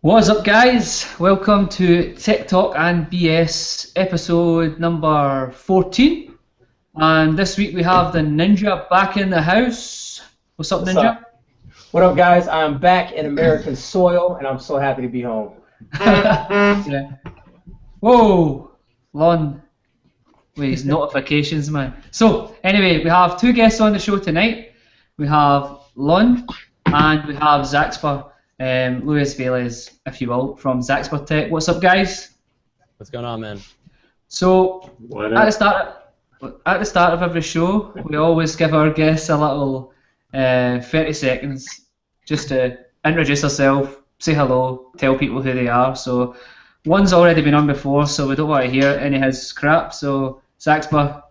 What's up, guys? Welcome to Tech Talk and BS episode number 14. And this week we have the Ninja back in the house. What's up, Ninja? Up? What up, guys? I'm back in American soil, and I'm so happy to be home. Yeah. Whoa! Lon. With his notifications, man. So, anyway, we have two guests on the show tonight. We have Lanh and we have Zaxper. Luis Velez, if you will, from Zaxper Tech. What's up, guys? What's going on, man? So, at the start of every show, we always give our guests a little 30 seconds just to introduce ourselves, say hello, tell people who they are. So, one's already been on before, so we don't want to hear any of his crap. So, Zaxper,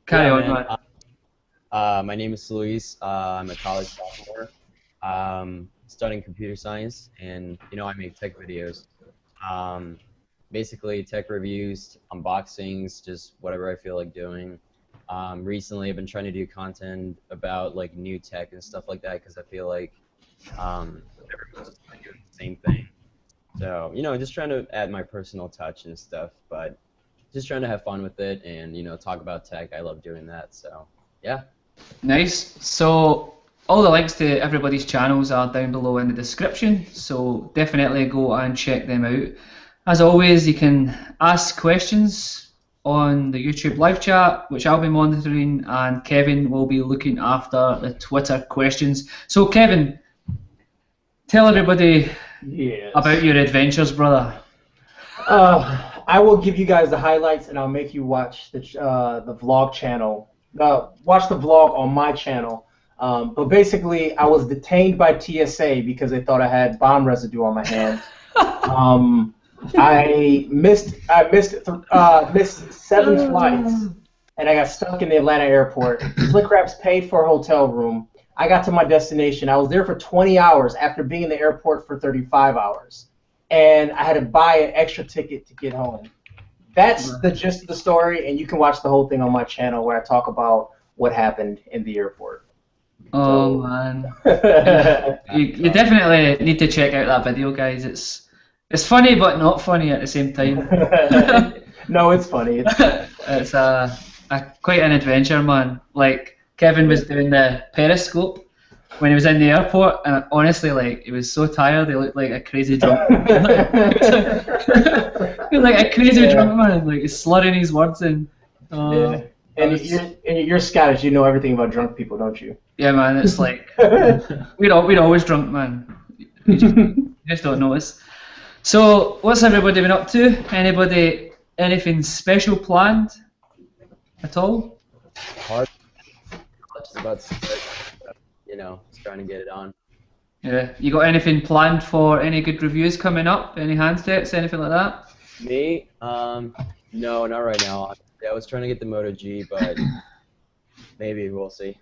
carry on, man. My name is Luis. I'm a college sophomore. Studying computer science, and I make tech videos. Basically tech reviews, unboxings, just whatever I feel like doing. Recently I've been trying to do content about like new tech and stuff like that because I feel like everyone's just doing the same thing. So just trying to add my personal touch and stuff, but just trying to have fun with it and talk about tech. I love doing that. So yeah. Nice. So all the links to everybody's channels are down below in the description, so definitely go and check them out. As always, you can ask questions on the YouTube live chat, which I'll be monitoring, and Kevin will be looking after the Twitter questions. So Kevin, tell everybody about your adventures, brother. I will give you guys the highlights, and I'll make you watch the vlog channel. Watch the vlog on my channel. But basically, I was detained by TSA because they thought I had bomb residue on my hands. I missed 7 flights, and I got stuck in the Atlanta airport. Slick Raps paid for a hotel room. I got to my destination. I was there for 20 hours after being in the airport for 35 hours, and I had to buy an extra ticket to get home. That's the gist of the story, and you can watch the whole thing on my channel where I talk about what happened in the airport. Oh man, you definitely need to check out that video, guys. It's funny but not funny at the same time. No, it's funny. It's quite an adventure, man. Like Kevin was doing the periscope when he was in the airport, and honestly, like he was so tired, he looked like a crazy drunk. He was like a crazy drunk man, like he's slurring his words in. Yeah. And you're Scottish, you know everything about drunk people, don't you? Yeah, man, it's like, we're always drunk, man. You just don't notice. So, what's everybody been up to? Anything special planned at all? Hard. Just about to start, just trying to get it on. Yeah, you got anything planned for any good reviews coming up? Any handsets, anything like that? Me? No, not right now. I was trying to get the Moto G, but maybe we'll see.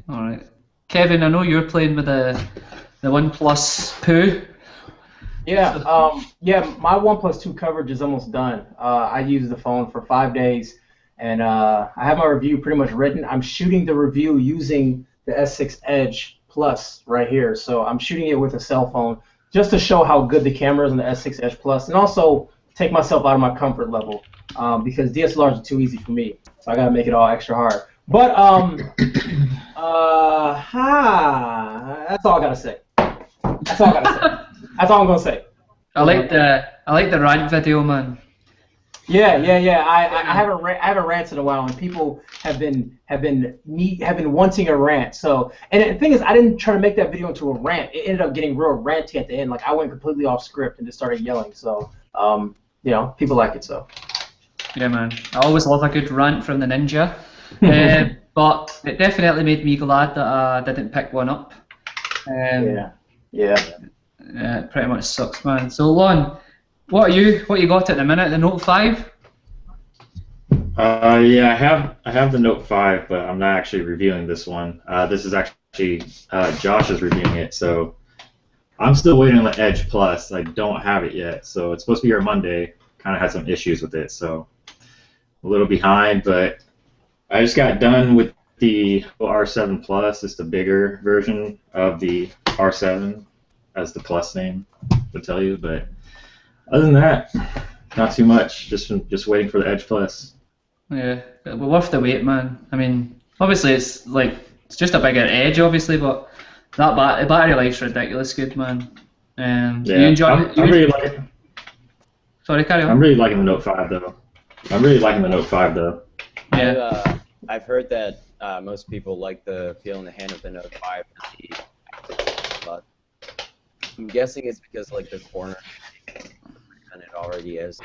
All right, Kevin. I know you're playing with the OnePlus Poo. Yeah, my OnePlus 2 coverage is almost done. I used the phone for 5 days, and I have my review pretty much written. I'm shooting the review using the S6 Edge Plus right here, so I'm shooting it with a cell phone just to show how good the camera is on the S6 Edge Plus, and also take myself out of my comfort level because DSLRs are too easy for me, so I gotta make it all extra hard. But that's all I gotta say. That's all I'm gonna say. I like the rant video, man. Yeah. I haven't ranted in a while, and people have been wanting a rant. So, and the thing is, I didn't try to make that video into a rant. It ended up getting real ranty at the end. Like I went completely off script and just started yelling. So, people like it. So. Yeah, man. I always love a good rant from the Ninja. But it definitely made me glad that I didn't pick one up. Yeah, it pretty much sucks, man. So, Lanh, what you got at the minute? The Note 5? Yeah, I have the Note 5, but I'm not actually reviewing this one. This is actually Josh is reviewing it, so I'm still waiting on the Edge Plus. I don't have it yet, so it's supposed to be here Monday. Kind of had some issues with it, so a little behind, but I just got done with the R7 Plus. It's the bigger version of the R7. as the Plus name would tell you. But other than that, not too much. Just waiting for the Edge Plus. Yeah, but worth the wait, man. I mean, obviously it's just a bigger Edge, obviously, but the battery life's ridiculous good, man. Yeah, you enjoy I'm really Sorry, carry on. I'm really liking the Note 5 though. Yeah. I've heard that most people like the feel in the hand of the Note 5, but I'm guessing it's because like the corner and it already is.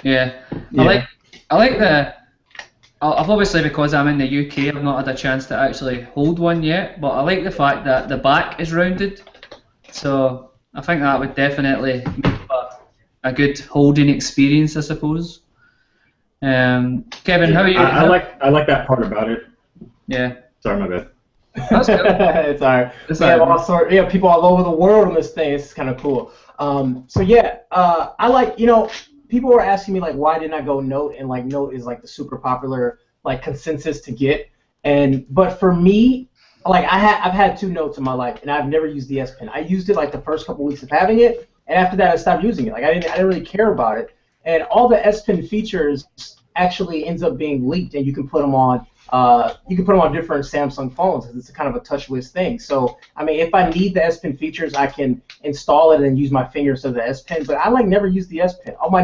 Yeah. I like I've obviously, because I'm in the UK, I've not had a chance to actually hold one yet, but I like the fact that the back is rounded, so I think that would definitely make a good holding experience, I suppose. Kevin, how are you? I like that part about it. Yeah. Sorry, my bad. That's good. It's alright. We have all sorts, people all over the world on this thing. It's kind of cool. So yeah, I like, people were asking me like, why didn't I go Note? And like Note is like the super popular like consensus to get. But for me, like I've had 2 Notes in my life, and I've never used the S Pen. I used it like the first couple weeks of having it, and after that I stopped using it. Like I didn't really care about it. And all the S Pen features actually ends up being leaked, and you can put them on. Different Samsung phones because it's kind of a touchless thing. So I mean, if I need the S Pen features, I can install it and use my fingers of the S Pen. But I like never use the S Pen. On my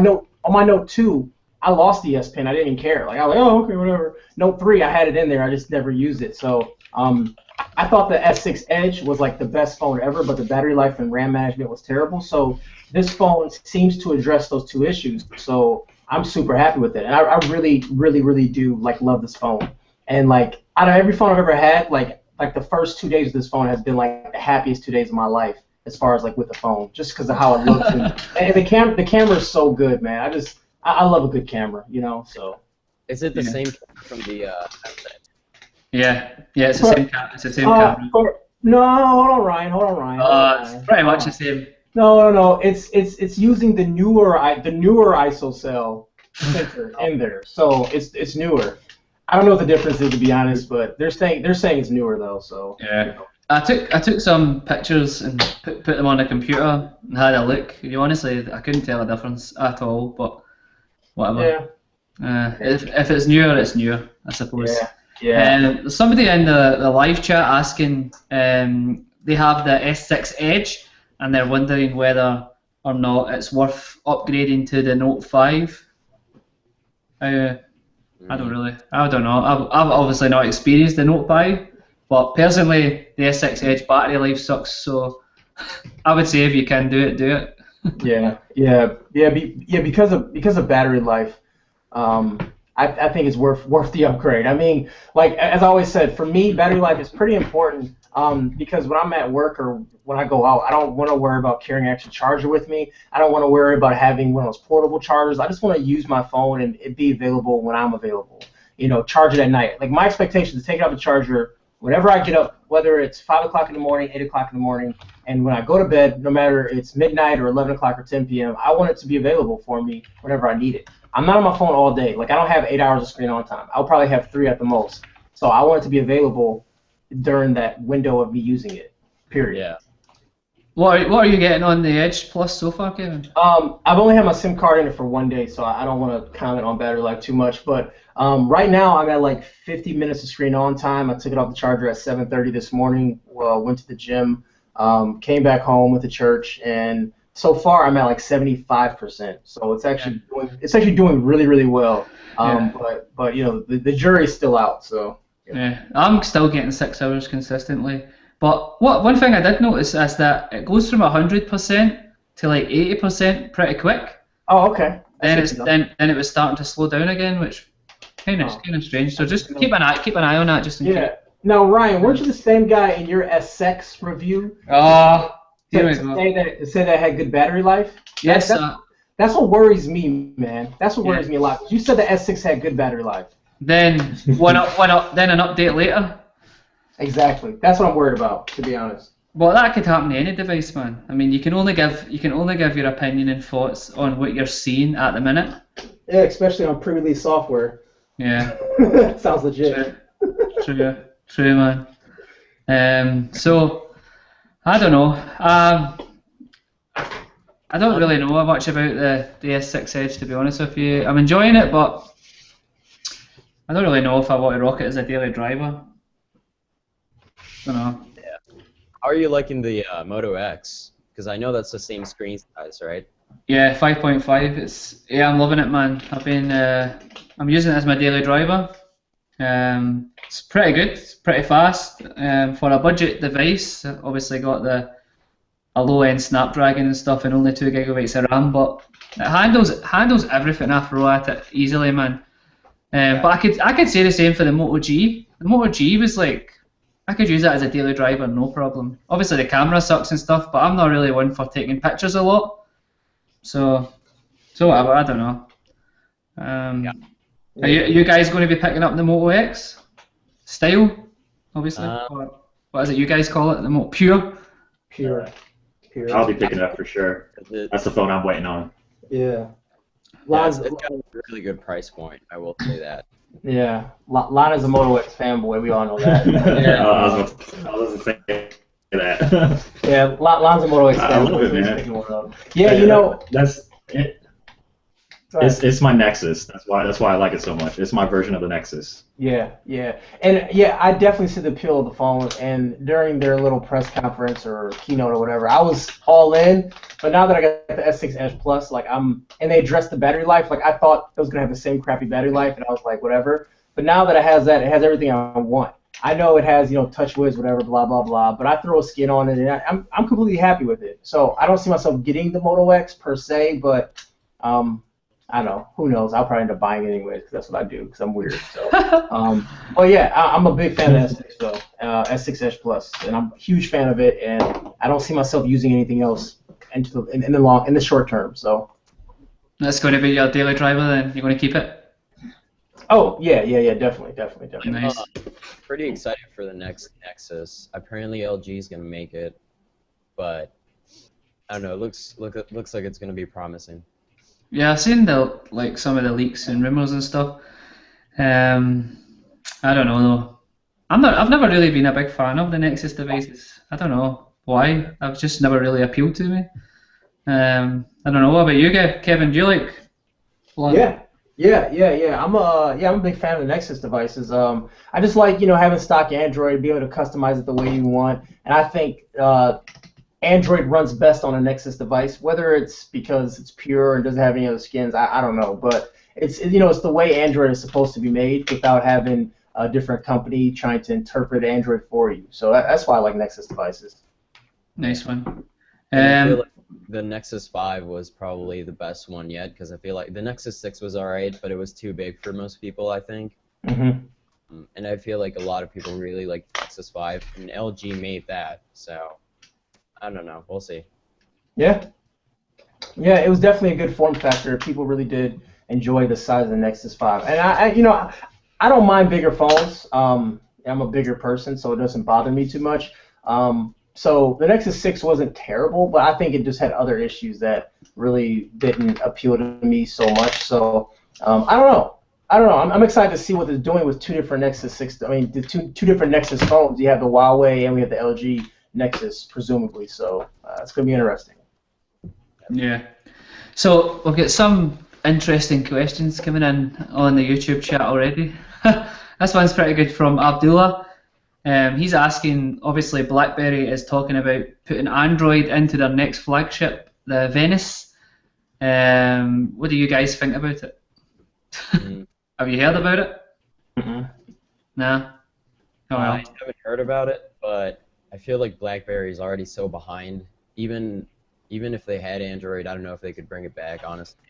Note 2, I lost the S Pen. I didn't even care. Like I was like, oh, okay, whatever. Note 3, I had it in there. I just never used it. So I thought the S6 Edge was like the best phone ever, but the battery life and RAM management was terrible. So this phone seems to address those 2 issues. So I'm super happy with it, and I really, really, really do like love this phone. And like out of every phone I've ever had, like the first 2 days of this phone has been like the happiest 2 days of my life as far as like with the phone, just because of how it looks. And the camera is so good, man. I love a good camera, So. Is it the same camera from the headset? Yeah, it's the same camera. It's the same camera. No, hold on, Ryan. It's pretty much the same. No. It's using the newer ISO cell sensor in there, so it's newer. I don't know what the difference is, to be honest, but they're saying it's newer though. So yeah, I took some pictures and put them on the computer and had a look. Honestly, I couldn't tell a difference at all. But whatever. Yeah. If it's newer, it's newer, I suppose. Yeah. There's somebody in the live chat asking. They have the S6 Edge and they're wondering whether or not it's worth upgrading to the Note 5. I don't know. I've obviously not experienced the Note 5, but personally, the S6 Edge battery life sucks. So I would say if you can do it, do it. Because of battery life, I think it's worth the upgrade. I mean, like as I always said, for me, battery life is pretty important. Because when I'm at work or when I go out, I don't want to worry about carrying an extra charger with me. I don't want to worry about having one of those portable chargers. I just want to use my phone and it be available when I'm available. Charge it at night. Like my expectation is to take out the charger whenever I get up, whether it's 5 o'clock in the morning, 8 o'clock in the morning, and when I go to bed, no matter it's midnight or 11 o'clock or 10 p.m., I want it to be available for me whenever I need it. I'm not on my phone all day. Like I don't have 8 hours of screen on time. I'll probably have 3 at the most. So I want it to be available during that window of me using it, period. Yeah. What are you getting on the Edge Plus so far, Kevin? I've only had my SIM card in it for 1 day, so I don't want to comment on battery life too much. But right now I'm at like 50 minutes of screen on time. I took it off the charger at 7:30 this morning. Went to the gym, came back home, went to church, and so far I'm at like 75%. So it's actually doing really, really well. But the jury's still out. So. Yeah, I'm still getting 6 hours consistently. But one thing I did notice is that it goes from 100% to like 80% pretty quick. Oh, okay. Then it was starting to slow down again, which kind of strange. So just keep an eye on that, just in case. Now, Ryan, weren't you the same guy in your S6 review? To say that it had good battery life? Yes. That's what worries me, man. That's what worries me a lot. You said the S6 had good battery life. Then then an update later. Exactly. That's what I'm worried about, to be honest. Well, that could happen to any device, man. I mean, you can only give your opinion and thoughts on what you're seeing at the minute. Yeah, especially on pre-release software. Yeah. Sounds legit. True, man. So I don't know. I don't really know much about the S6 Edge, to be honest with you. I'm enjoying it, but I don't really know if I want to rock it as a daily driver. Don't know. Yeah. How are you liking the Moto X? Because I know that's the same screen size, right? Yeah, 5.5. I'm loving it, man. I'm using it as my daily driver. It's pretty good. It's pretty fast. For a budget device, obviously got a low-end Snapdragon and stuff, and only 2 gigabytes of RAM, but it handles everything I throw at it easily, man. But I could say the same for the Moto G. The Moto G was like, I could use that as a daily driver, no problem. Obviously the camera sucks and stuff, but I'm not really one for taking pictures a lot. So whatever, I don't know. Are you guys going to be picking up the Moto X? Style, obviously. Or what is it you guys call it? The Moto Pure? Pure. I'll be picking it up for sure. That's the phone I'm waiting on. Yeah. It's got a really good price point, I will say that. Yeah. Lanh is a Moto X fanboy, we all know that. Yeah, I was going to say that. Yeah, Lanh's a Moto X I love it, man. Picking one up. Yeah, you know. That's it. It's my Nexus. That's why I like it so much. It's my version of the Nexus. Yeah, and I definitely see the appeal of the phone. And during their little press conference or keynote or whatever, I was all in. But now that I got the S6 Edge Plus, and they addressed the battery life. Like I thought it was gonna have the same crappy battery life, and I was like, whatever. But now that it has that, it has everything I want. I know it has, TouchWiz, whatever, blah blah blah. But I throw a skin on it, and I'm completely happy with it. So I don't see myself getting the Moto X per se, but I don't know. Who knows? I'll probably end up buying it anyway because that's what I do because I'm weird. So, but yeah, I'm a big fan of S6 though, S6 Edge Plus, and I'm a huge fan of it. And I don't see myself using anything else in the short term. So that's going to be your daily driver then. You're going to keep it? Oh yeah, definitely. Nice. Pretty excited for the next Nexus. Apparently LG is going to make it, but I don't know. It looks like it's going to be promising. Yeah, I've seen some of the leaks and rumors and stuff. I don't know though. I've never really been a big fan of the Nexus devices. I don't know why. I've just never really appealed to me. I don't know. What about you, Kevin? Do you like? Yeah. I'm a big fan of the Nexus devices. I just like having stock Android, be able to customize it the way you want, and I think Android runs best on a Nexus device, whether it's because it's pure and doesn't have any other skins, I don't know, but it's the way Android is supposed to be made without having a different company trying to interpret Android for you. So that's why I like Nexus devices. Nice one. I feel like the Nexus 5 was probably the best one yet because I feel like the Nexus 6 was alright, but it was too big for most people, I think. Mm-hmm. And I feel like a lot of people really like Nexus 5, and LG made that, so I don't know. We'll see. Yeah, it was definitely a good form factor. People really did enjoy the size of the Nexus 5, and I don't mind bigger phones. I'm a bigger person, so it doesn't bother me too much. So the Nexus 6 wasn't terrible, but I think it just had other issues that really didn't appeal to me so much. So I don't know. I'm excited to see what they're doing with two different Nexus 6. I mean, the two different Nexus phones. You have the Huawei and we have the LG Nexus, presumably. So it's going to be interesting. Yeah. So we've got some interesting questions coming in on the YouTube chat already. This one's pretty good from Abdullah. He's asking, obviously BlackBerry is talking about putting Android into their next flagship, the Venice. What do you guys think about it? Have you heard about it? Mm-hmm. No? Oh, well. I haven't heard about it, but I feel like BlackBerry is already so behind. Even if they had Android, I don't know if they could bring it back, honestly.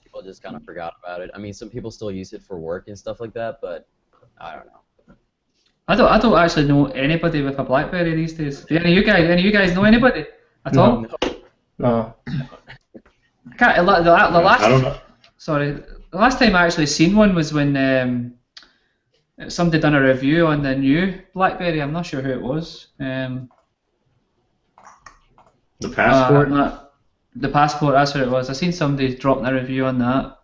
People just kind of forgot about it. I mean, some people still use it for work and stuff like that, but I don't know. I don't actually know anybody with a BlackBerry these days. Do any of you guys know anybody at all? No. I can't, the last, I don't know. Sorry, the last time I actually seen one was when somebody done a review on the new BlackBerry. I'm not sure who it was. The Passport? The Passport, that's what it was. I seen somebody dropping a review on that,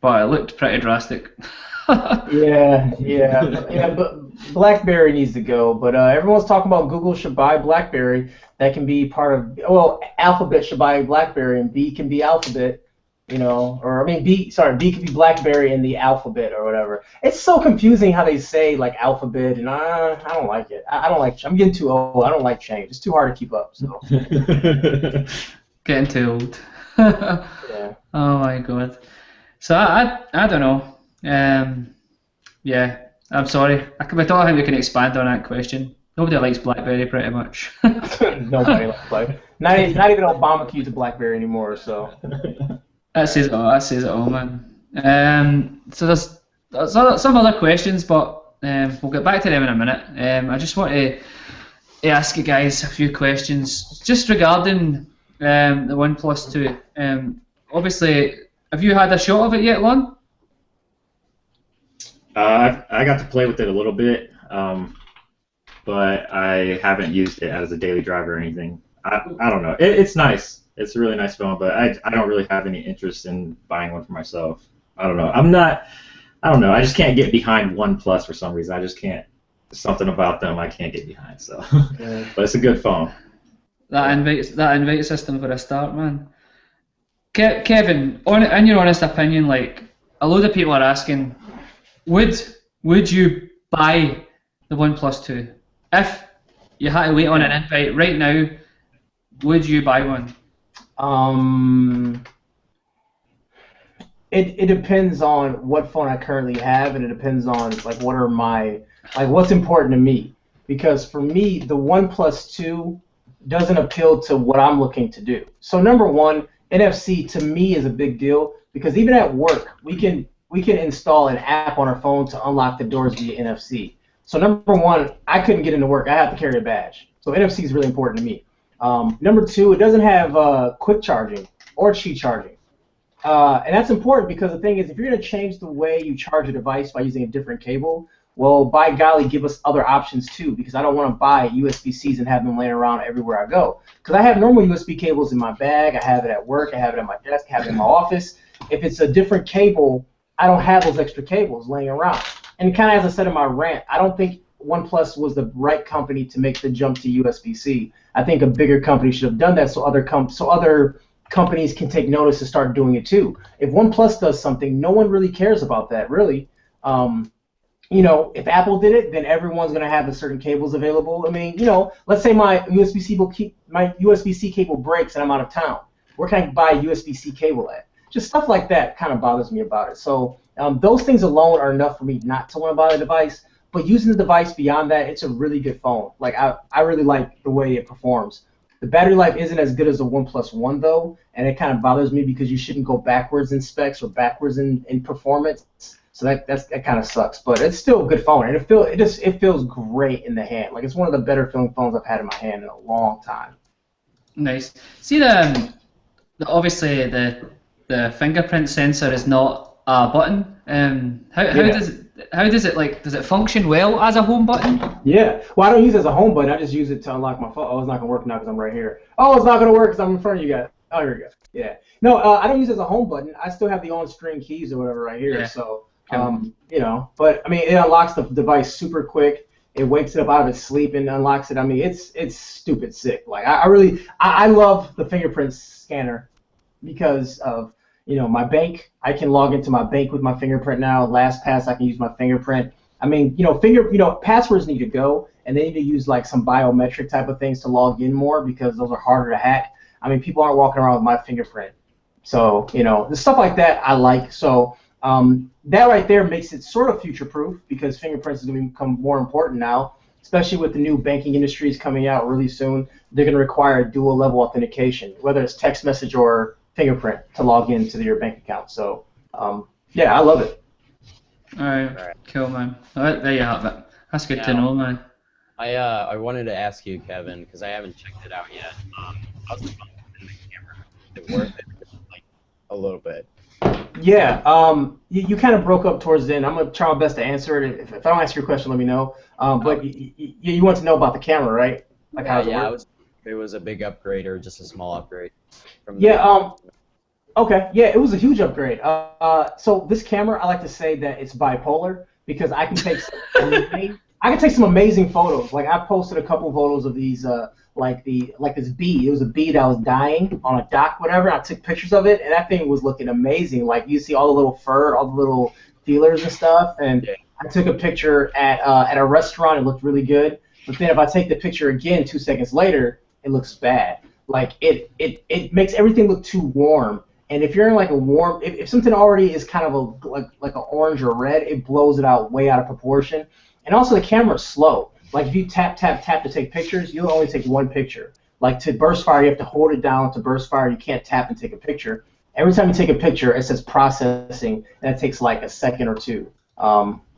but it looked pretty drastic. Yeah, but BlackBerry needs to go, but everyone's talking about Google should buy BlackBerry. That can be part of, well, Alphabet should buy BlackBerry, and B can be Alphabet, or I mean B can be BlackBerry and the Alphabet or whatever. It's so confusing how they say like Alphabet, and I don't like it. I don't like. I'm getting too old. I don't like change. It's too hard to keep up. So. Getting too old. Yeah. Oh my god. So I don't know. Yeah, I'm sorry. I don't think we can expand on that question. Nobody likes BlackBerry pretty much. Nobody likes BlackBerry. Not even Obama can use a BlackBerry anymore. So. That says it all. That says it all, man. So there's some other questions, but we'll get back to them in a minute. I just want to ask you guys a few questions just regarding the OnePlus 2. Obviously, have you had a shot of it yet, Lon? I got to play with it a little bit, but I haven't used it as a daily driver or anything. I don't know. It's nice. It's a really nice phone, but I don't really have any interest in buying one for myself. I don't know. I don't know. I just can't get behind OnePlus for some reason. I just can't. There's something about them I can't get behind. So, but it's a good phone. That invite system for a start, man. Kevin, in your honest opinion, like a load of people are asking, would you buy the OnePlus 2 if you had to wait on an invite right now? Would you buy one? It depends on what phone I currently have, and it depends on like what's important to me. Because for me, the OnePlus 2 doesn't appeal to what I'm looking to do. So number one, NFC to me is a big deal because even at work, we can install an app on our phone to unlock the doors via NFC. So number one, I couldn't get into work. I have to carry a badge. So NFC is really important to me. Number two, it doesn't have quick charging or Qi charging. And that's important because the thing is, if you're going to change the way you charge a device by using a different cable, well, by golly, give us other options too, because I don't want to buy USB-Cs and have them laying around everywhere I go. Because I have normal USB cables in my bag, I have it at work, I have it at my desk, I have it in my office. If it's a different cable, I don't have those extra cables laying around. And kind of as I said in my rant, I don't think OnePlus was the right company to make the jump to USB-C. I think a bigger company should have done that so other companies can take notice and start doing it too. If OnePlus does something, no one really cares about that, really. If Apple did it, then everyone's going to have the certain cables available. I mean, let's say my USB-C cable breaks and I'm out of town. Where can I buy a USB-C cable at? Just stuff like that kind of bothers me about it. So those things alone are enough for me not to want to buy the device. But using the device beyond that, it's a really good phone. Like I really like the way it performs. The battery life isn't as good as the OnePlus 1 though, and it kind of bothers me because you shouldn't go backwards in specs or backwards in performance. So that kind of sucks. But it's still a good phone, and it feels great in the hand. Like it's one of the better feeling phones I've had in my hand in a long time. Nice. See obviously the fingerprint sensor is not a button. How does it function well as a home button? Yeah. Well, I don't use it as a home button. I just use it to unlock my phone. Oh, it's not gonna work now because I'm right here. Oh, it's not gonna work because I'm in front of you guys. Oh, here we go. Yeah. No, I don't use it as a home button. I still have the on-screen keys or whatever right here. Yeah. So, but I mean, it unlocks the device super quick. It wakes it up out of its sleep and unlocks it. I mean, it's stupid sick. Like I love the fingerprint scanner because of my bank. I can log into my bank with my fingerprint now. LastPass, I can use my fingerprint. I mean, passwords need to go, and they need to use like some biometric type of things to log in more because those are harder to hack. I mean, people aren't walking around with my fingerprint. So, the stuff like that I like. So that right there makes it sort of future-proof because fingerprints is going to become more important now, especially with the new banking industries coming out really soon. They're going to require dual-level authentication, whether it's text message or fingerprint to log into your bank account. So, yeah, I love it. All right. Cool, man. All right, there you have it. That's good to know, man. I wanted to ask you, Kevin, because I haven't checked it out yet. How's the phone in the camera? Is it worth it? Like a little bit. Yeah. You kind of broke up towards the end. I'm gonna try my best to answer it. If I don't answer your question, let me know. But you want to know about the camera, right? Like how it was a big upgrade or just a small upgrade. Okay. Yeah, it was a huge upgrade. So this camera, I like to say that it's bipolar because I can take I can take some amazing photos. Like I posted a couple photos of these, like this bee. It was a bee that was dying on a dock, whatever. I took pictures of it, and that thing was looking amazing. Like you see all the little fur, all the little feelers and stuff. And I took a picture at a restaurant. It looked really good. But then if I take the picture again 2 seconds later, it looks bad. Like it makes everything look too warm. And if you're in like a warm, if something already is kind of a like an orange or red, it blows it out way out of proportion. And also the camera's slow. Like if you tap to take pictures, you'll only take one picture. Like to burst fire, you have to hold it down. To burst fire, you can't tap and take a picture. Every time you take a picture, it says processing, and it takes like a second or two.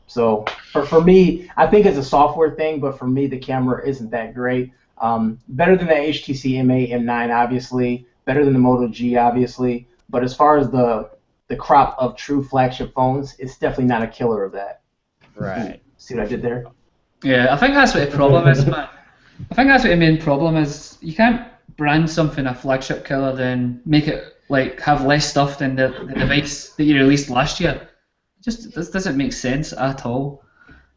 So for me, I think it's a software thing, but for me, the camera isn't that great. Better than the HTC M8, M9, obviously. Better than the Moto G, obviously. But as far as the crop of true flagship phones, it's definitely not a killer of that. Right. See what I did there? Yeah, I think that's what the problem is, man. I think that's what the main problem is. You can't brand something a flagship killer, then make it like have less stuff than the device that you released last year. This doesn't make sense at all.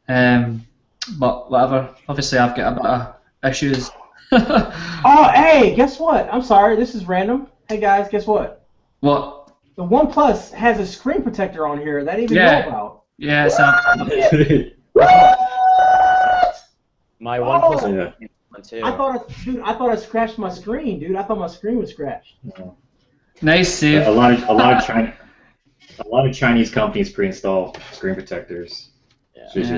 But whatever. Obviously, I've got a bit of issues. Oh, hey, guess what? I'm sorry, this is random. Hey guys, guess what? What? The OnePlus has a screen protector on here that I didn't even know about. Yeah, it's a... My OnePlus one too. I thought I scratched my screen, dude. I thought my screen was scratched. Nice save. A lot of Chinese companies pre-install screen protectors. Yeah.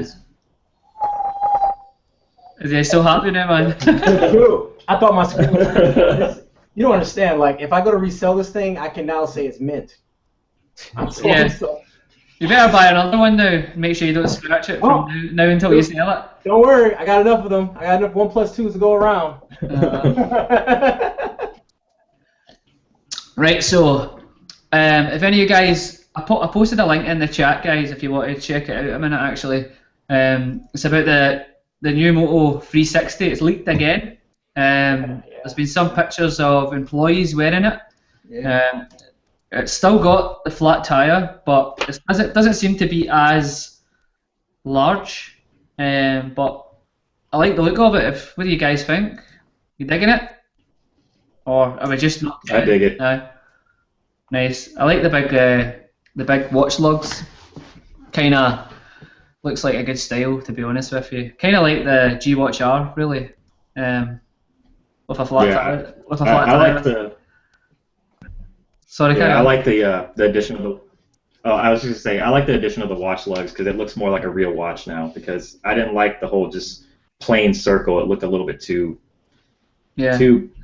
Is he still happy now, man? Dude, I thought my screen was scratched. You don't understand. Like, if I go to resell this thing, I can now say it's mint. You better buy another one now. Make sure you don't scratch it from now until you sell it. Don't worry, I got enough of them. I got enough OnePlus 2s to go around. Right, so if any of you guys, I posted a link in the chat, guys, if you want to check it out a minute. Actually, it's about the new Moto 360. It's leaked again. There's been some pictures of employees wearing it. Yeah. It's still got the flat tire, but it doesn't seem to be as large. But I like the look of it. What do you guys think? You digging it? Or are we just not? I dig it. Nice. I like the big watch lugs. Kind of looks like a good style, to be honest with you. Kind of like the G Watch R, really. With a flat tire. With a flat tire. I like the. Sorry, I like the addition of the. Oh, I was just gonna say I like the addition of the watch lugs because it looks more like a real watch now. Because I didn't like the whole just plain circle. It looked a little bit too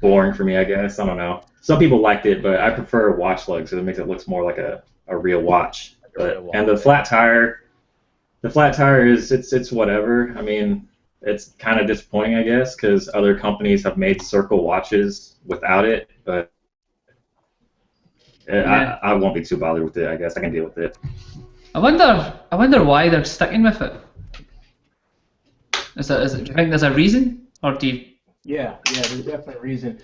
boring for me, I guess. I don't know. Some people liked it, but I prefer watch lugs because it makes it look more like a real watch. And the flat tire is it's whatever. I mean, it's kind of disappointing, I guess, because other companies have made circle watches without it, but. I won't be too bothered with it. I guess I can deal with it. I wonder why they're sticking with it. Do you think there's a reason, or do you? Yeah, there's definitely a reason.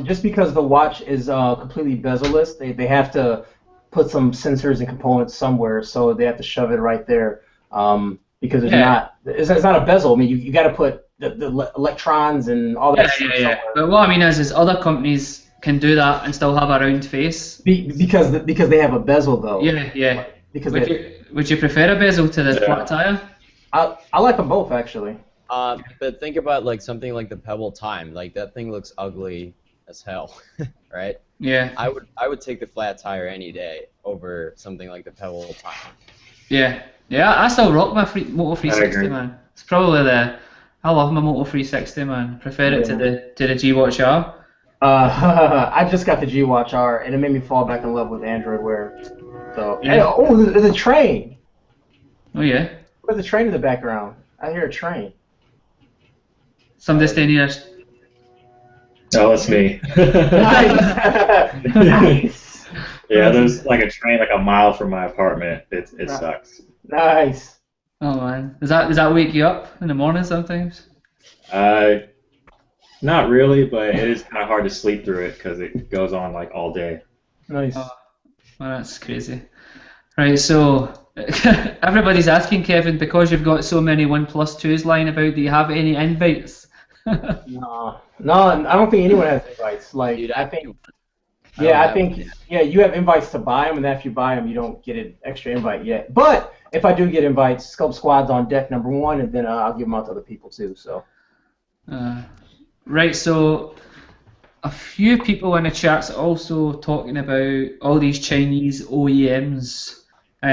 Just because the watch is completely bezel-less, they have to put some sensors and components somewhere, so they have to shove it right there. Because it's not a bezel. I mean, you got to put the electrons and all that stuff somewhere. But what I mean is other companies can do that and still have a round face. Because they have a bezel though. Yeah. Because would you prefer a bezel to the flat tire? I like them both actually. But think about like something like the Pebble Time. Like that thing looks ugly as hell, right? Yeah. I would take the flat tire any day over something like the Pebble Time. Yeah. I still rock my Moto 360, man. It's probably I love my Moto 360, man. Prefer it to the G Watch R. I just got the G Watch R, and it made me fall back in love with Android Wear. So, there's a train. Oh yeah. There's a train in the background. I hear a train. Somebody staying here. Oh, it's me. Nice. Yeah, there's like a train like a mile from my apartment. It sucks. Nice. Oh man, does that wake you up in the morning sometimes? Not really, but it is kind of hard to sleep through it because it goes on like all day. Nice. Oh, well, that's crazy. Right, so Everybody's asking, Kevin, because you've got so many OnePlus 2s lying about, do you have any invites? No, I don't think anyone has invites. Like, Dude, I think, I yeah, you have invites to buy them, and then after you buy them, you don't get an extra invite yet. But if I do get invites, Scope Squad's on deck #1, and then I'll give them out to other people too. So. Right, so a few people in the chat's also talking about all these Chinese OEMs. Do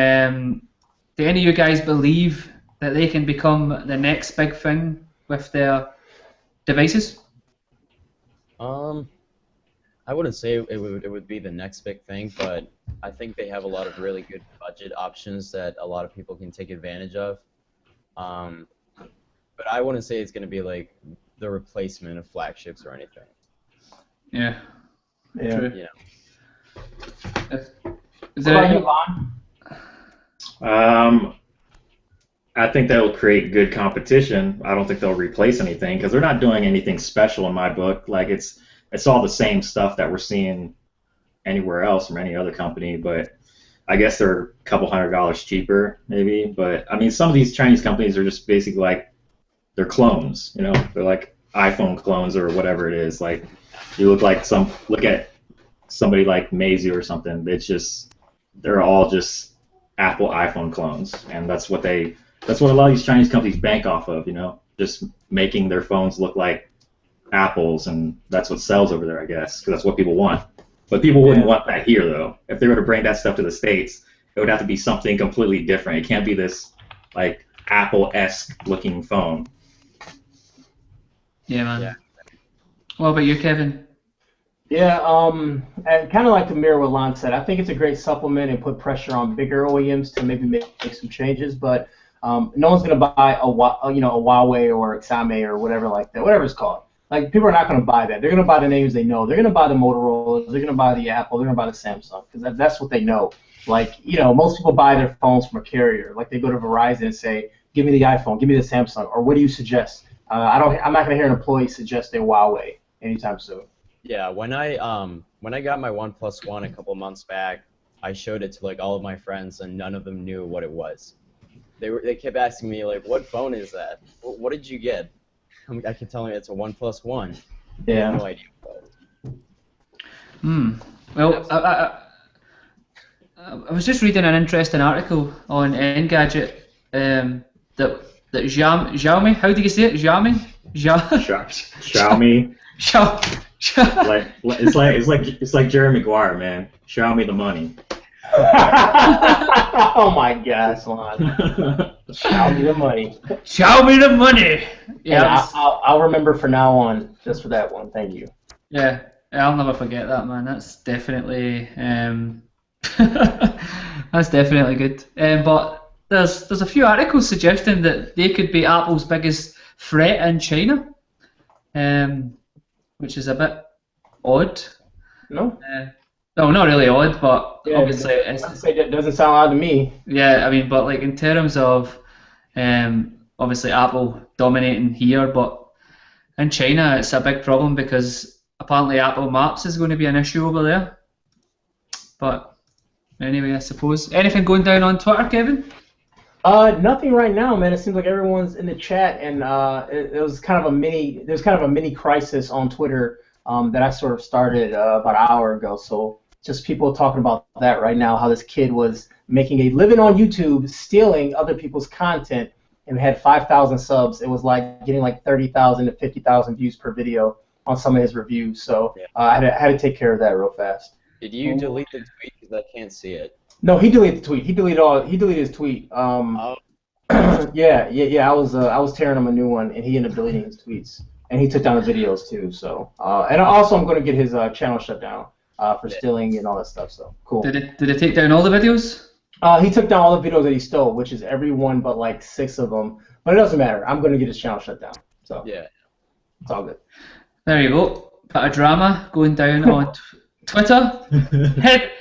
any of you guys believe that they can become the next big thing with their devices? I wouldn't say it would be the next big thing, but I think they have a lot of really good budget options that a lot of people can take advantage of. But I wouldn't say it's going to be like the replacement of flagships or anything. Yeah. Yeah. Yeah. Is What about there you, Lanh? I think that'll create good competition. I don't think they'll replace anything because they're not doing anything special in my book. Like it's all the same stuff that we're seeing anywhere else from any other company, but I guess they're a couple $100 cheaper maybe. But I mean, some of these Chinese companies are just basically like they're clones. You know, they're like iPhone clones or whatever it is. Like you look at somebody like Meizu or something. They're all just Apple iPhone clones, and that's what a lot of these Chinese companies bank off of, you know, just making their phones look like Apples, and that's what sells over there, I guess, because that's what people want. But people wouldn't want that here, though. If they were to bring that stuff to the States, it would have to be something completely different. It can't be this, like, Apple-esque looking phone. Yeah, man. Yeah. What about you, Kevin? Yeah, and kind of like to mirror what Lanh said, I think it's a great supplement and put pressure on bigger OEMs to maybe make some changes, but no one's going to buy a Huawei or a Xiaomi or whatever like that, whatever it's called. Like, people are not going to buy that. They're going to buy the names they know. They're going to buy the Motorola. They're going to buy the Apple. They're going to buy the Samsung because that's what they know. Like, you know, most people buy their phones from a carrier. Like, they go to Verizon and say, give me the iPhone, give me the Samsung, or what do you suggest? I'm not going to hear an employee suggest a Huawei anytime soon. Yeah, when I got my OnePlus One a couple months back, I showed it to like all of my friends, and none of them knew what it was. They kept asking me like, "What phone is that? What did you get?" I kept telling them it's a OnePlus One. They Yeah. had no idea what it was. Well, I was just reading an interesting article on Engadget that Xiaomi, how do you say it? Xiaomi? Xiaomi. It's like Jerry Maguire, man. Xiaomi the money. Oh my gosh, Lanh. Show me the money. Show me the money. Yeah, I'll remember from now on just for that one. Thank you. Yeah, I'll never forget that, man. That's definitely that's definitely good. But there's a few articles suggesting that they could be Apple's biggest threat in China, which is a bit odd. No. No, not really odd, but Yeah, obviously it doesn't sound odd to me. Yeah, I mean, but like in terms of obviously Apple dominating here, but in China it's a big problem because apparently Apple Maps is going to be an issue over there. But anyway, I suppose. Anything going down on Twitter, Kevin? Nothing right now, man. It seems like everyone's in the chat, and it was kind of a mini crisis on Twitter that I sort of started about an hour ago. So just people talking about that right now, how this kid was making a living on YouTube, stealing other people's content, and had 5,000 subs. It was like getting like 30,000 to 50,000 views per video on some of his reviews. So I had to take care of that real fast. Did you delete the tweet? Because I can't see it. No, he deleted the tweet. He deleted his tweet. Yeah. I was tearing him a new one, and he ended up deleting his tweets, and he took down the videos too. So, and also I'm going to get his channel shut down for stealing and all that stuff. So cool. Did it take down all the videos? He took down all the videos that he stole, which is every one but like 6 of them. But it doesn't matter. I'm going to get his channel shut down. So Yeah. it's all good. There you go. Bit of drama going down on Twitter.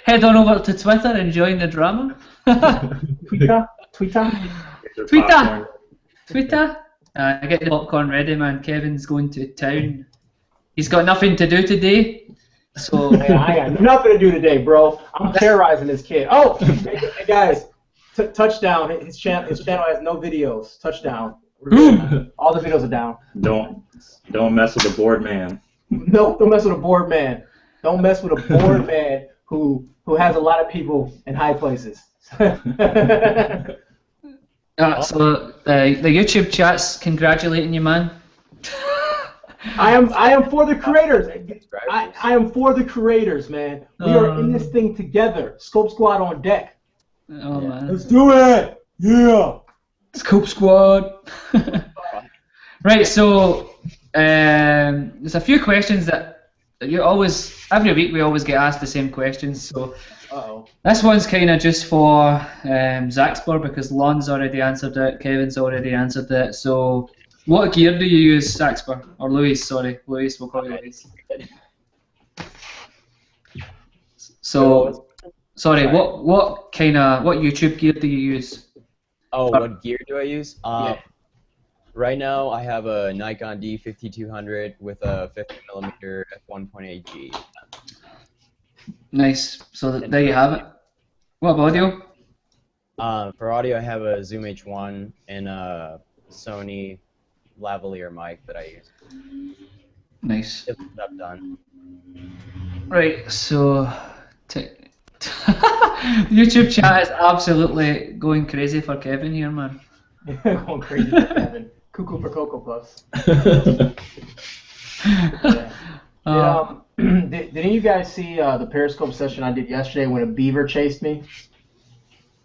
Head on over to Twitter and join the drama. Twitter. Get the popcorn ready, man. Kevin's going to town. He's got nothing to do today, so Man, I got nothing to do today, bro. I'm terrorizing this kid. Oh, hey guys, Touchdown. His channel has no videos. Touchdown. All the videos are down. Don't mess with the board man. No, don't mess with a board man. Don't mess with a board man who has a lot of people in high places. So the YouTube chat's congratulating you, man. I am for the creators. I am for the creators, man. We are in this thing together. Scope Squad on deck. Oh man. Let's do it. Yeah. Scope Squad. Right, so there's a few questions that every week we always get asked the same questions. So this one's kind of just for Zaxper because Lon's already answered it, Kevin's already answered it. So what gear do you use, Zaxper? Or Luis, sorry. Luis, we'll call you Luis. So, sorry, what YouTube gear do you use? Oh, what gear do I use? Right now I have a Nikon D5200 with a 50mm f1.8G. Nice. So there you have it. What about audio? For audio I have a Zoom H1 and a Sony lavalier mic that I use. Nice. That's done. Right, so YouTube chat is absolutely going crazy for Kevin here, man. Going crazy for Kevin. Cuckoo for Cocoa Puffs. Did any of you guys see the Periscope session I did yesterday when a beaver chased me?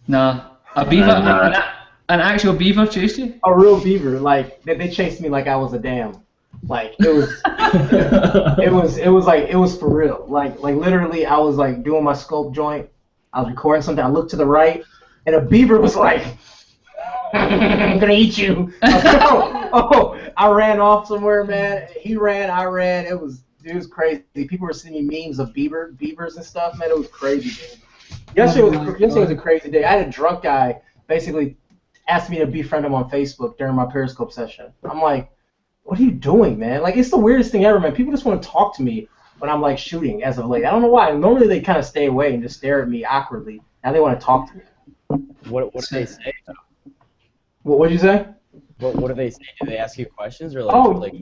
Nah. A beaver? An actual beaver chased you? A real beaver. Like, they chased me like I was a dam. Like, it was it was for real. Like literally I was like doing my scope joint. I was recording something. I looked to the right and a beaver was like, I'm gonna eat you. I was like, I ran off somewhere, man. He ran, I ran. It was crazy. People were sending me memes of beavers and stuff, man. It was crazy, dude. Yesterday was a crazy day. I had a drunk guy basically asked me to befriend him on Facebook during my Periscope session. I'm like, what are you doing, man? Like, it's the weirdest thing ever, man. People just want to talk to me when I'm like shooting as of late. I don't know why. Normally they kind of stay away and just stare at me awkwardly. Now they want to talk to me. What do they say? What did you say? What do they say? Do they ask you questions or like?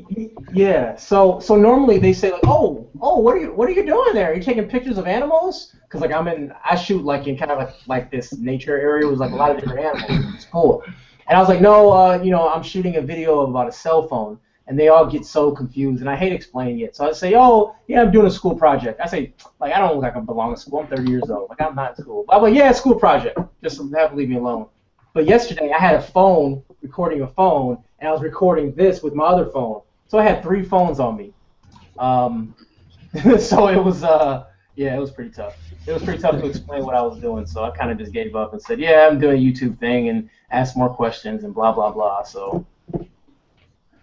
Yeah. So normally they say like, what are you doing there? Are you taking pictures of animals? Because like I shoot like in kind of like this nature area. It was like a lot of different animals. It's cool. And I was like, no, I'm shooting a video about a cell phone. And they all get so confused, and I hate explaining it. So I say, I'm doing a school project. I say, like, I don't look like I belong in school. I'm 30 years old. Like, I'm not in school. But I'm like, yeah, school project. Just have to leave me alone. But yesterday, I had a phone, recording a phone, and I was recording this with my other phone. So I had 3 phones on me. So it was, it was pretty tough. It was pretty tough to explain what I was doing. So I kind of just gave up and said, yeah, I'm doing a YouTube thing, and asked more questions and blah, blah, blah. So.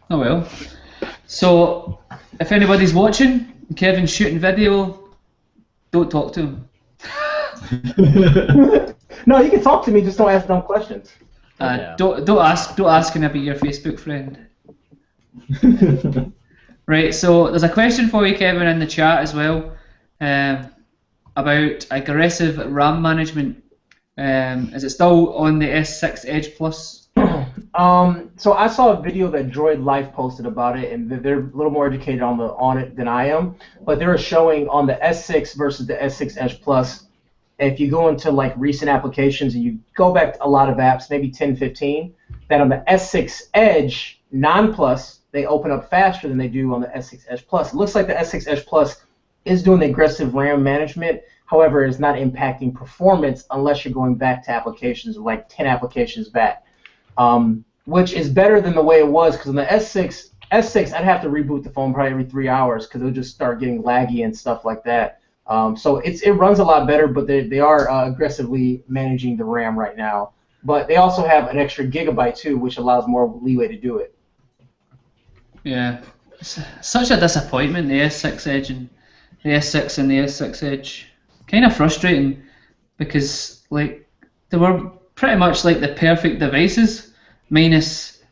Oh well. So, if anybody's watching, Kevin's shooting video, don't talk to him. No, you can talk to me, just don't ask dumb questions. Don't ask him to be your Facebook friend. Right. So there's a question for you, Kevin, in the chat as well, about aggressive RAM management. Is it still on the S6 Edge Plus? So I saw a video that Droid Life posted about it, and they're a little more educated on it than I am. But they were showing on the S6 versus the S6 Edge Plus, if you go into like recent applications and you go back to a lot of apps, maybe 10, 15, that on the S6 Edge non-Plus, they open up faster than they do on the S6 Edge Plus. It looks like the S6 Edge Plus is doing the aggressive RAM management. However, it's not impacting performance unless you're going back to applications, like 10 applications back. Which is better than the way it was, because on the S6, I'd have to reboot the phone probably every 3 hours because it would just start getting laggy and stuff like that. So it runs a lot better, but they are aggressively managing the RAM right now. But they also have an extra gigabyte too, which allows more leeway to do it. Yeah, it's such a disappointment, the S6 Edge and the S6 and the S6 Edge. Kind of frustrating because like they were pretty much like the perfect devices, minus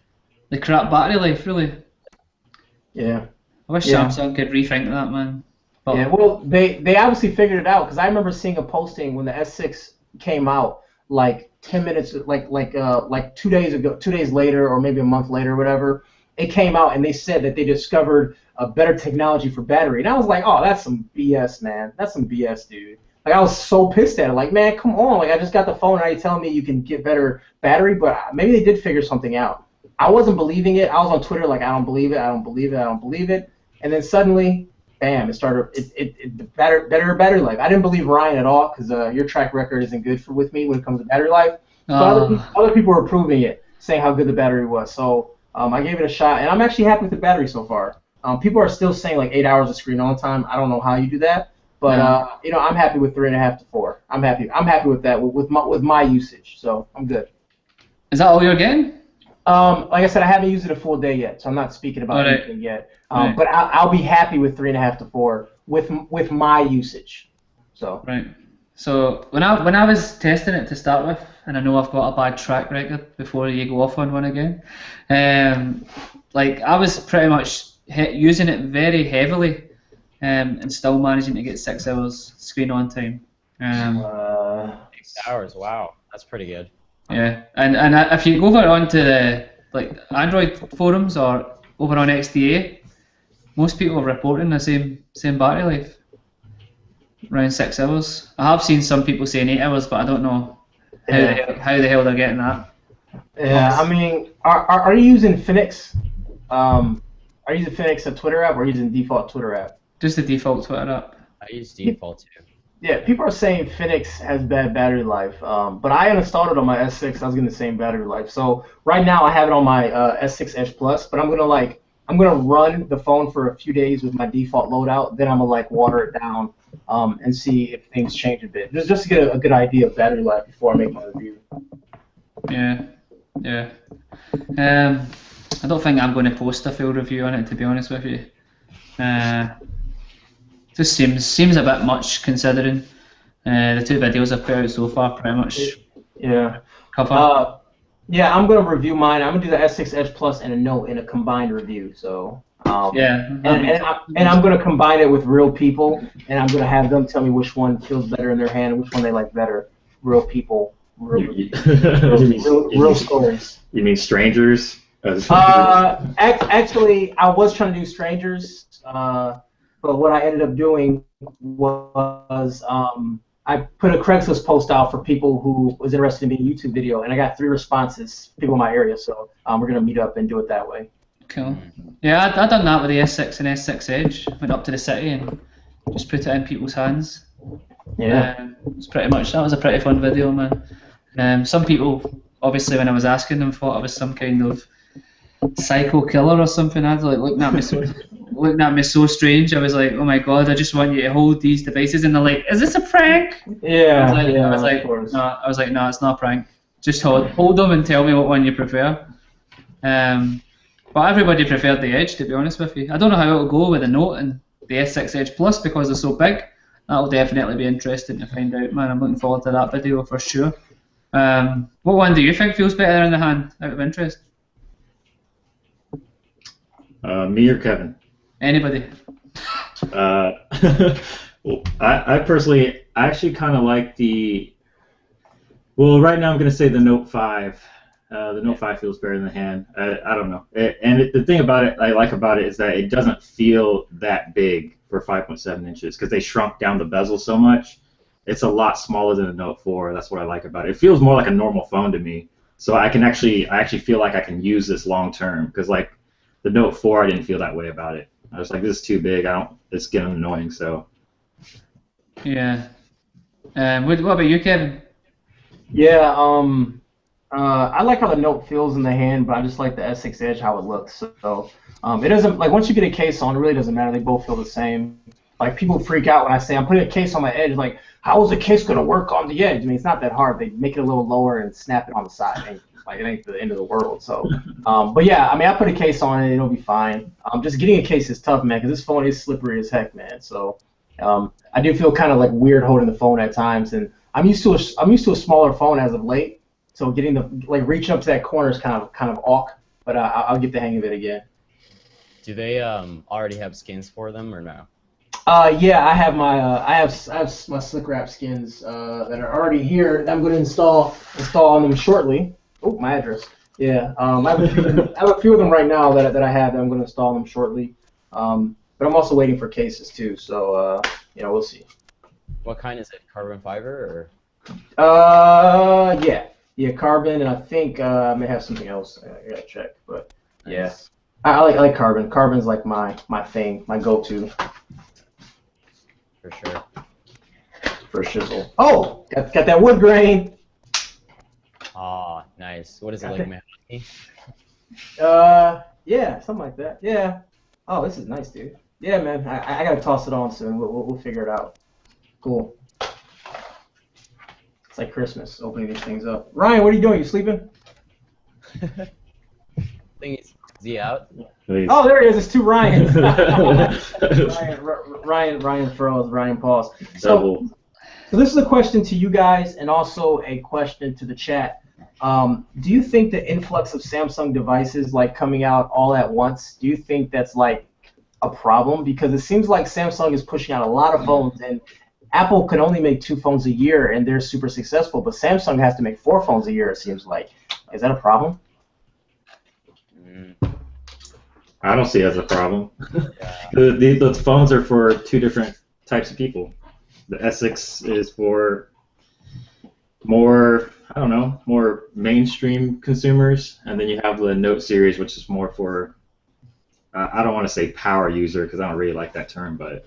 the crap battery life, really. Yeah. I wish Samsung could rethink that, man. But yeah, well, they obviously figured it out, because I remember seeing a posting when the S6 came out, like 10 minutes, like 2 days ago, 2 days later, or maybe a month later, or whatever, it came out and they said that they discovered a better technology for battery. And I was like, oh, that's some BS, man. That's some BS, dude. Like, I was so pissed at it. Like, man, come on. Like, I just got the phone and now you're telling me you can get better battery, but maybe they did figure something out. I wasn't believing it. I was on Twitter like, I don't believe it, I don't believe it, I don't believe it. And then suddenly, bam, it started, better battery life. I didn't believe Ryan at all because your track record isn't good with me when it comes to battery life. But other people were proving it, saying how good the battery was. So I gave it a shot, and I'm actually happy with the battery so far. People are still saying like 8 hours of screen on time. I don't know how you do that. But I'm happy with 3.5 to 4. I'm happy with that with my usage. So I'm good. Is that all you're getting? Like I said, I haven't used it a full day yet, so I'm not speaking about anything yet. But I'll be happy with 3.5 to 4 with my usage. So. Right. So when I was testing it to start with, and I know I've got a bad track record before you go off on one again, like I was pretty much using it very heavily. And still managing to get 6 hours screen on time. 6 hours, wow, that's pretty good. Yeah, and if you go over onto the Android forums or over on XDA, most people are reporting the same battery life, around 6 hours. I have seen some people saying 8 hours, but I don't know how the hell they're getting that. Yeah, I mean, are you using Phoenix? Are you using Phoenix, a Twitter app, or are you using default Twitter app? Just the default Twitter app. I use default too. Yeah, people are saying Phoenix has bad battery life, but I uninstalled it on my S6. I was getting the same battery life. So right now I have it on my S6 Edge Plus, but I'm gonna run the phone for a few days with my default loadout. Then I'm gonna water it down and see if things change a bit, just to get a good idea of battery life before I make my review. Yeah. I don't think I'm going to post a full review on it, to be honest with you. Just seems a bit much considering the 2 videos I've put out so far pretty much cover. Yeah, I'm gonna review mine. I'm gonna do the S6 Edge Plus and a Note in a combined review. So and I'm gonna combine it with real people, and I'm gonna have them tell me which one feels better in their hand and which one they like better. Real people, real stories. You mean strangers? Actually, I was trying to do strangers. But what I ended up doing was I put a Craigslist post out for people who was interested in being a YouTube video, and I got 3 responses, people in my area. So we're gonna meet up and do it that way. Cool. Yeah, I done that with the S6 and S6 Edge. Went up to the city and just put it in people's hands. Yeah. It's pretty much that was a pretty fun video, man. Some people, obviously, when I was asking them, thought I was some kind of psycho killer or something. I was like looking at me so strange. I was like, oh my god, I just want you to hold these devices, and they're like, is this a prank? Yeah. I was like, no, it's not a prank. Just hold them and tell me what one you prefer. But everybody preferred the Edge, to be honest with you. I don't know how it'll go with the Note and the S6 Edge Plus because they're so big. That'll definitely be interesting to find out, man. I'm looking forward to that video for sure. What one do you think feels better in the hand, out of interest? Me or Kevin? Anybody. Well, I personally, I actually kind of like the. Well, right now I'm going to say the Note 5. The Note 5 feels better in the hand. I don't know. The thing about it, I like about it, is that it doesn't feel that big for 5.7 inches because they shrunk down the bezel so much. It's a lot smaller than the Note 4. That's what I like about it. It feels more like a normal phone to me. So I actually feel like I can use this long term because like the Note 4, I didn't feel that way about it. I was like, this is too big. It's getting annoying. So. Yeah. What about you, Kevin? Yeah. I like how the Note feels in the hand, but I just like the S6 Edge how it looks. So it doesn't like once you get a case on, it really doesn't matter. They both feel the same. Like people freak out when I say I'm putting a case on my Edge. Like, how is the case gonna work on the Edge? I mean, it's not that hard. They make it a little lower and snap it on the side. Like it ain't the end of the world. So, but yeah, I mean, I put a case on it, it'll be fine. Just getting a case is tough, man, because this phone is slippery as heck, man. So, I do feel kind of like weird holding the phone at times, and I'm used to a smaller phone as of late. So getting reaching up to that corner is kind of awk, but I'll get the hang of it again. Do they already have skins for them or no? Yeah, I have my slick wrap skins that are already here that I'm going to install on them shortly. Oh, my address. Yeah, I have a few of them right now that I have that I'm going to install them shortly. But I'm also waiting for cases too, so we'll see. What kind is it? Carbon fiber Yeah, carbon, and I think I may have something else. I gotta check, but or? yeah, Nice. I like carbon. Carbon's like my thing, my go-to For sure. for shizzle. Oh, got that wood grain. Ah, nice. What is it, Got like that. mahogany? Yeah, something like that. Yeah. Oh, this is nice, dude. Yeah, man. I gotta toss it on soon. We'll figure it out. Cool. It's like Christmas, opening these things up. Ryan, what are you doing? You sleeping? Think is he out? Please. Oh, there it is. It's two Ryans. Ryan froze. Ryan paused. Double. So this is a question to you guys and also a question to the chat. Do you think the influx of Samsung devices like coming out all at once, do you think that's like a problem? Because it seems like Samsung is pushing out a lot of phones and Apple can only make 2 phones a year and they're super successful, but Samsung has to make 4 phones a year, it seems like. Is that a problem? I don't see it as a problem. Yeah. The phones are for 2 different types of people. The S6 is for more, I don't know, more mainstream consumers, and then you have the Note series, which is more for, I don't want to say power user because I don't really like that term, but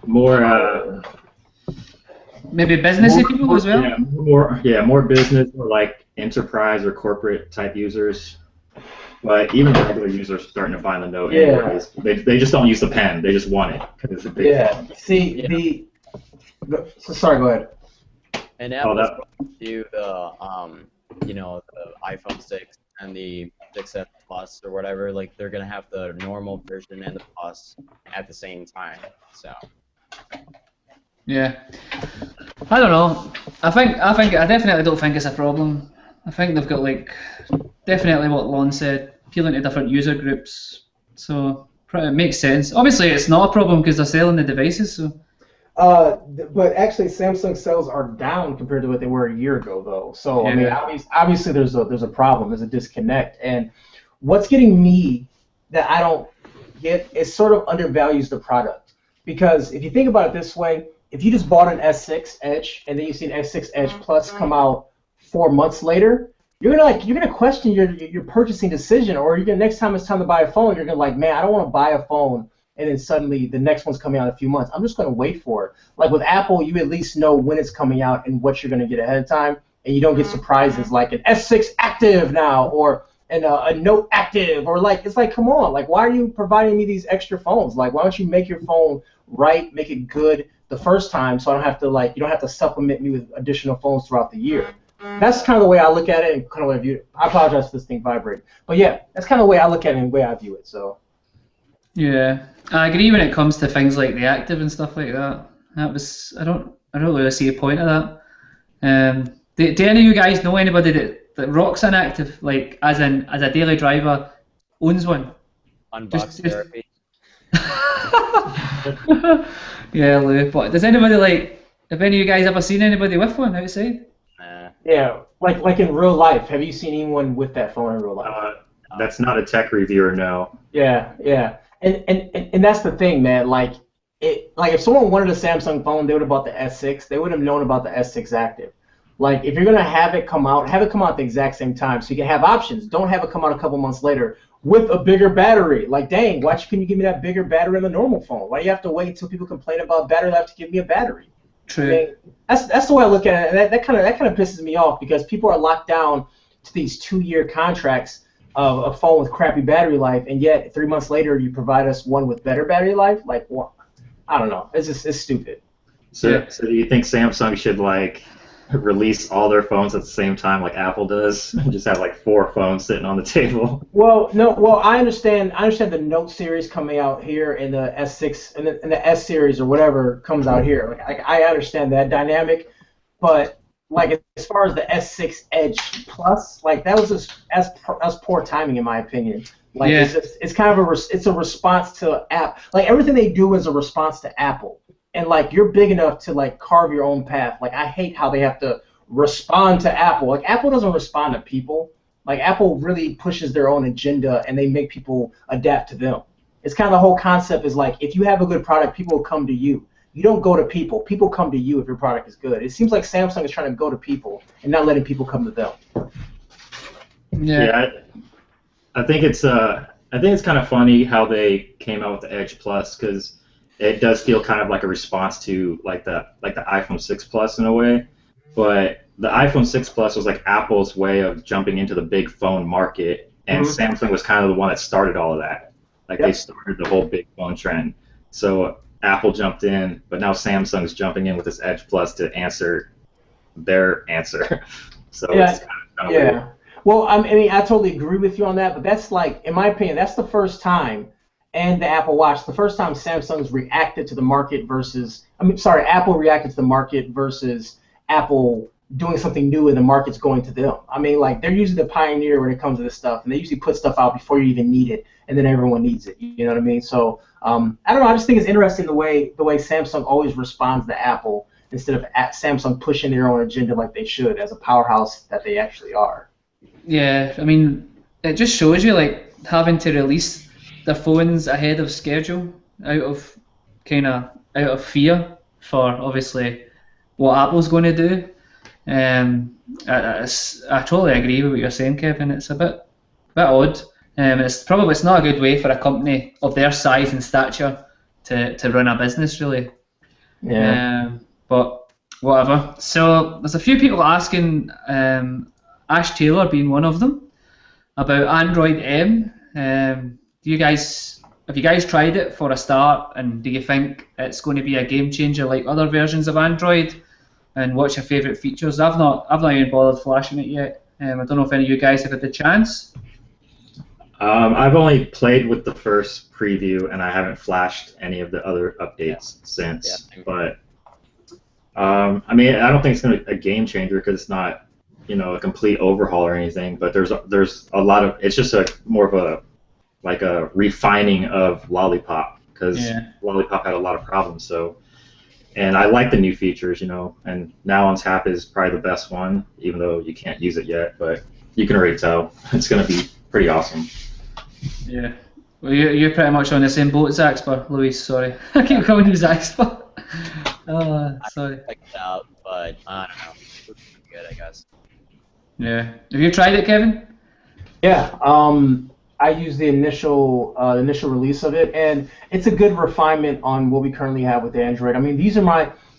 more. Maybe businessy people as well. Yeah, more business or like enterprise or corporate type users. But even regular users are starting to find the Note anyways. They just don't use the pen. They just want it because it's a big phone. See, sorry, go ahead. And Apple's going to do the the iPhone 6 and the 6S Plus or whatever. Like they're gonna have the normal version and the Plus at the same time. So. Yeah. I don't know. I definitely don't think it's a problem. I think they've got definitely what Lon said, appealing to different user groups. So it makes sense. Obviously, it's not a problem because they're selling the devices. So. But actually, Samsung sales are down compared to what they were a year ago, though. So Yeah. I mean, obviously, there's a problem, there's a disconnect, and what's getting me that I don't get is sort of undervalues the product. Because if you think about it this way, if you just bought an S6 Edge and then you see an S6 Edge Plus come out 4 months later, you're gonna question your purchasing decision, or next time it's time to buy a phone, you're gonna man, I don't want to buy a phone and then suddenly the next one's coming out in a few months. I'm just gonna wait for it. Like with Apple, you at least know when it's coming out and what you're gonna get ahead of time, and you don't get surprises like an S6 Active now or a Note Active, or it's like, come on, why are you providing me these extra phones? Why don't you make your phone right, make it good the first time, so I don't have to you don't have to supplement me with additional phones throughout the year. That's kind of the way I look at it and kind of the way I view it. I apologize for this thing vibrating, but yeah, that's kind of the way I look at it and the way I view it. So. Yeah, I agree when it comes to things like the Active and stuff like that. I don't really see a point of that. Do any of you guys know anybody that rocks an Active, as a daily driver, owns one? Unbox therapy. Yeah, Lou. But does anybody have any of you guys ever seen anybody with one outside? Nah. Yeah, like in real life, have you seen anyone with that phone in real life? That's not a tech reviewer, no. Yeah. And that's the thing, man. If someone wanted a Samsung phone, they would have bought the S6. They would have known about the S6 Active. If you're gonna have it come out at the exact same time, so you can have options. Don't have it come out a couple months later with a bigger battery. Dang, why can you give me that bigger battery in the normal phone? Why do you have to wait until people complain about battery life to give me a battery? True. I mean, that's the way I look at it, and that kind of pisses me off because people are locked down to these 2-year contracts of a phone with crappy battery life, and yet 3 months later you provide us one with better battery life. What? I don't know. It's stupid. So do you think Samsung should release all their phones at the same time like Apple does? Just have 4 phones sitting on the table. Well, no. Well, I understand the Note series coming out here, and the S6 and the S series or whatever comes out here. I understand that dynamic, but like as far as the S6 Edge Plus, like that was just that's poor timing in my opinion. Like it's kind of it's a response to app. Like everything they do is a response to Apple. And like you're big enough to like carve your own path. Like I hate how they have to respond to Apple. Like Apple doesn't respond to people. Like Apple really pushes their own agenda and they make people adapt to them. It's kind of the whole concept is like if you have a good product, people will come to you. You don't go to people. People come to you if your product is good. It seems like Samsung is trying to go to people and not letting people come to them. Yeah, I think it's kind of funny how they came out with the Edge Plus because it does feel kind of like a response to like the iPhone 6 Plus in a way, but the iPhone 6 Plus was like Apple's way of jumping into the big phone market, and Samsung was kind of the one that started all of that. Like they started the whole big phone trend. So Apple jumped in, but now Samsung's jumping in with this Edge Plus to answer their answer. So it's kind of weird. Well, I mean, I totally agree with you on that, but that's like, in my opinion, that's the first time, and the Apple Watch, the first time Samsung's reacted to the market versus, Apple reacted to the market versus Apple doing something new and the market's going to them. I mean, like, they're usually the pioneer when it comes to this stuff, and they usually put stuff out before you even need it, and then everyone needs it. You know what I mean? So, I don't know. I just think it's interesting the way Samsung always responds to Apple instead of Samsung pushing their own agenda like they should as a powerhouse that they actually are. Yeah, I mean, it just shows you like having to release the phones ahead of schedule out of fear for obviously what Apple's going to do. I totally agree with what you're saying, Kevin. It's a bit odd. It's not a good way for a company of their size and stature to run a business, really. Yeah. But whatever. So there's a few people asking, Ash Taylor being one of them, about Android M. Have you guys tried it for a start, and do you think it's going to be a game changer like other versions of Android? And what's your favourite features? I've not even bothered flashing it yet. I don't know if any of you guys have had the chance. I've only played with the first preview, and I haven't flashed any of the other updates since. Yeah. But I mean, I don't think it's going to be a game changer because it's not, a complete overhaul or anything. But there's a lot of, it's just more of a refining of Lollipop because Lollipop had a lot of problems. So, and I like the new features, and Now on Tap is probably the best one, even though you can't use it yet. But you can already tell it's going to be pretty awesome. Yeah. Well, you're pretty much on the same boat, Zaxper, Luis. Sorry, I keep calling you Zaxper. Sorry. I checked it out, but I don't know. It's pretty good, I guess. Yeah. Have you tried it, Kevin? Yeah. I used the initial release of it, and it's a good refinement on what we currently have with Android. I mean, these are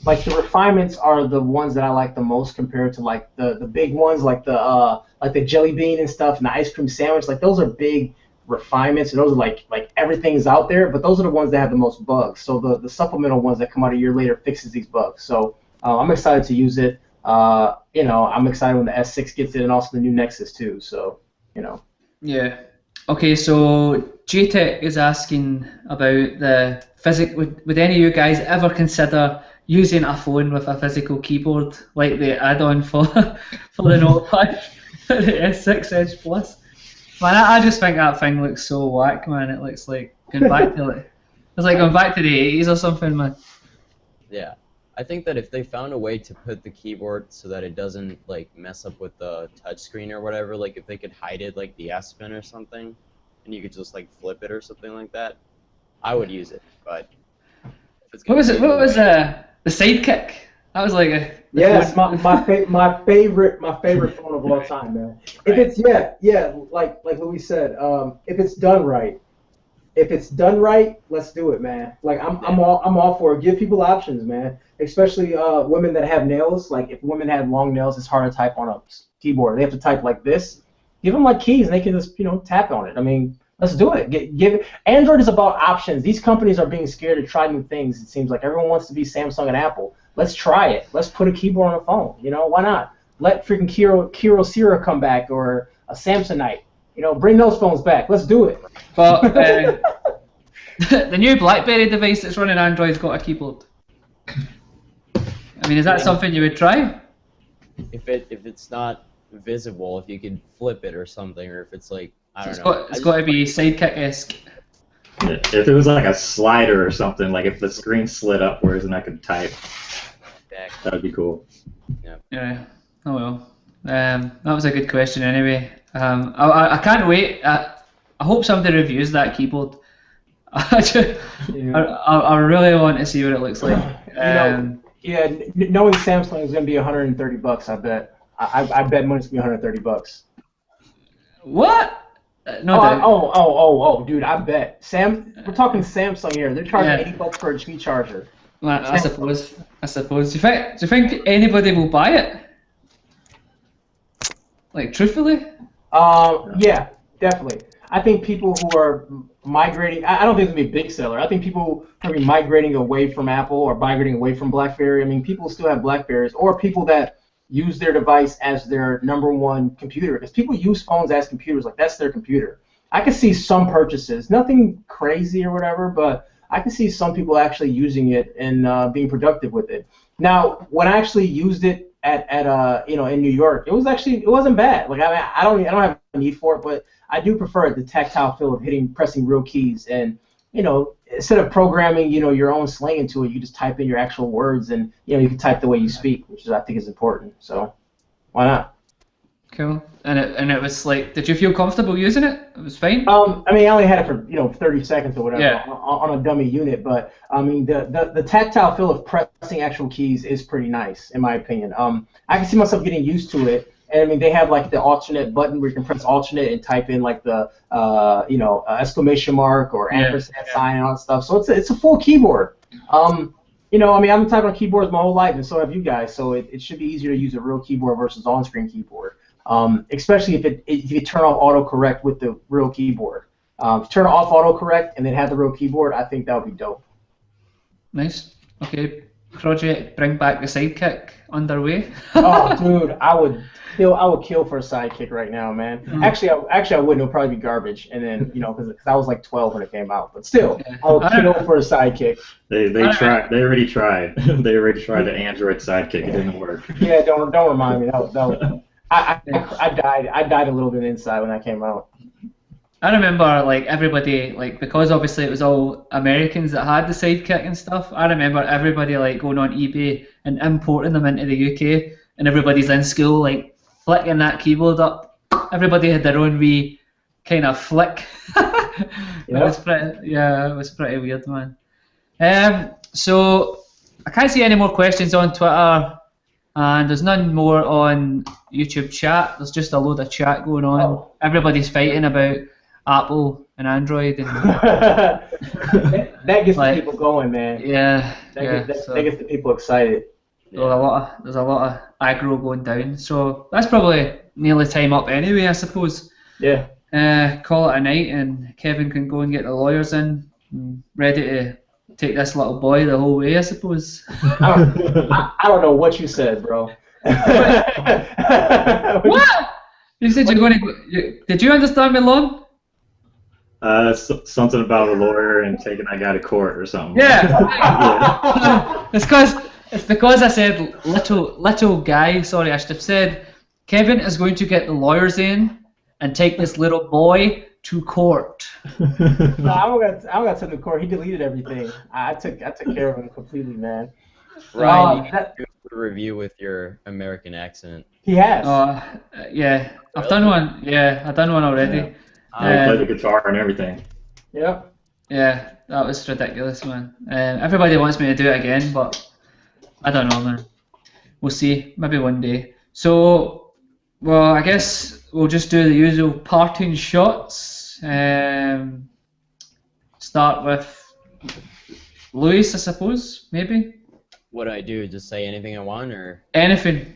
the refinements are the ones that I like the most compared to like the big ones, like the jelly bean and stuff and the ice cream sandwich. Like those are big refinements, and those are like everything's out there, but those are the ones that have the most bugs. So the supplemental ones that come out a year later fixes these bugs. So I'm excited to use it. I'm excited when the S6 gets it, and also the new Nexus too. So Yeah. Okay, so JTech is asking about the would any of you guys ever consider using a phone with a physical keyboard like the add-on for the Notepad, the S6 Edge Plus? Man, I just think that thing looks so whack, man. It looks like going back to it's like going back to the 80s or something, man. Yeah. I think that if they found a way to put the keyboard so that it doesn't like mess up with the touchscreen or whatever, like if they could hide it like the S Pen or something, and you could just like flip it or something like that, I would use it. But if it's what was the Sidekick? That was like a my favorite phone of all time, man. If it's like Louis said, if it's done right. If it's done right, let's do it, man. Like I'm all for it. Give people options, man. Especially women that have nails. Like if women have long nails, it's hard to type on a keyboard. They have to type like this. Give them like keys, and they can just tap on it. I mean, let's do it. Give it. Android is about options. These companies are being scared to try new things. It seems like everyone wants to be Samsung and Apple. Let's try it. Let's put a keyboard on a phone. Why not? Let freaking Kyocera come back, or a Samsonite. Bring those phones back. Let's do it. But the new BlackBerry device that's running Android's got a keyboard. I mean, is that something you would try? if it's not visible, if you could flip it or something, or if it's like I don't know. It's got to be Sidekick-esque. If it was like a slider or something, like if the screen slid upwards and I could type, that would be cool. Yeah. Oh well. That was a good question anyway. I can't wait. I hope somebody reviews that keyboard. I really want to see what it looks like. Knowing Samsung is going to be $130, I bet. I bet money's going to be $130. What? No doubt. Dude, I bet. We're talking Samsung here. They're charging $80 for a HP charger. Well, I suppose. Do you think anybody will buy it? Like, truthfully? Yeah, definitely. I think people who are migrating, I don't think it's going to be a big seller. I think people are going to be migrating away from Apple or migrating away from BlackBerry. I mean, people still have BlackBerries, or people that use their device as their #1 computer. Because people use phones as computers, like that's their computer. I can see some purchases, nothing crazy or whatever, but I can see some people actually using it and being productive with it. Now, when I actually used it at in New York, it wasn't bad. Like I don't have a need for it, but I do prefer the tactile feel of pressing real keys, and instead of programming your own slang into it, you just type in your actual words, and you can type the way you speak, which I think is important. So why not? Cool. And it was like, did you feel comfortable using it? It was fine. I mean, I only had it for 30 seconds or whatever on a dummy unit, but I mean the tactile feel of pressing actual keys is pretty nice in my opinion. I can see myself getting used to it. And I mean, they have like the alternate button where you can press alternate and type in like the exclamation mark or ampersand sign and all that stuff. So it's a full keyboard. I mean, I've been typing on keyboards my whole life, and so have you guys. So it should be easier to use a real keyboard versus on-screen keyboard. Especially if you turn off autocorrect with the real keyboard. If you turn off autocorrect and then have the real keyboard, I think that would be dope. Nice. Okay. Project Bring Back the Sidekick underway. Oh, dude, I would kill for a Sidekick right now, man. Actually, I wouldn't. It would probably be garbage. And then, because I was like 12 when it came out. But still, I would kill for a Sidekick. They tried. They already tried. They already tried the Android Sidekick. It didn't work. Yeah, don't remind me. That was I died a little bit inside when that came out. I remember like everybody, like, because obviously it was all Americans that had the Sidekick and stuff. I remember everybody like going on eBay and importing them into the UK, and everybody's in school like flicking that keyboard up. Everybody had their own wee kind of flick. It was pretty weird, man. So I can't see any more questions on Twitter. And there's none more on YouTube chat. There's just a load of chat going on. Oh. Everybody's fighting about Apple and Android. And that gets the people going, man. Yeah. That gets the people excited. Yeah. There's a lot of aggro going down. So that's probably nearly time up anyway, I suppose. Yeah. Call it a night, and Kevin can go and get the lawyers in, ready to take this little boy the whole way, I suppose. I don't know what you said, bro. What? You said you're going to... Did you understand me, Lon? Something about a lawyer and taking that guy to court or something. Yeah. It's because I said little guy. Sorry, I should have said Kevin is going to get the lawyers in and take this little boy to court. No, I don't got to the court. He deleted everything. I took care of him completely, man. Ryan, you can do a review with your American accent. He has. Yeah, I've done one. Yeah, I've done one already. I play the guitar and everything. Yep. Yeah, that was ridiculous, man. Everybody wants me to do it again, but I don't know, man. We'll see. Maybe one day. So, well, I guess we'll just do the usual parting shots. Start with Luis, I suppose, maybe. What do I do? Just say anything I want, or anything?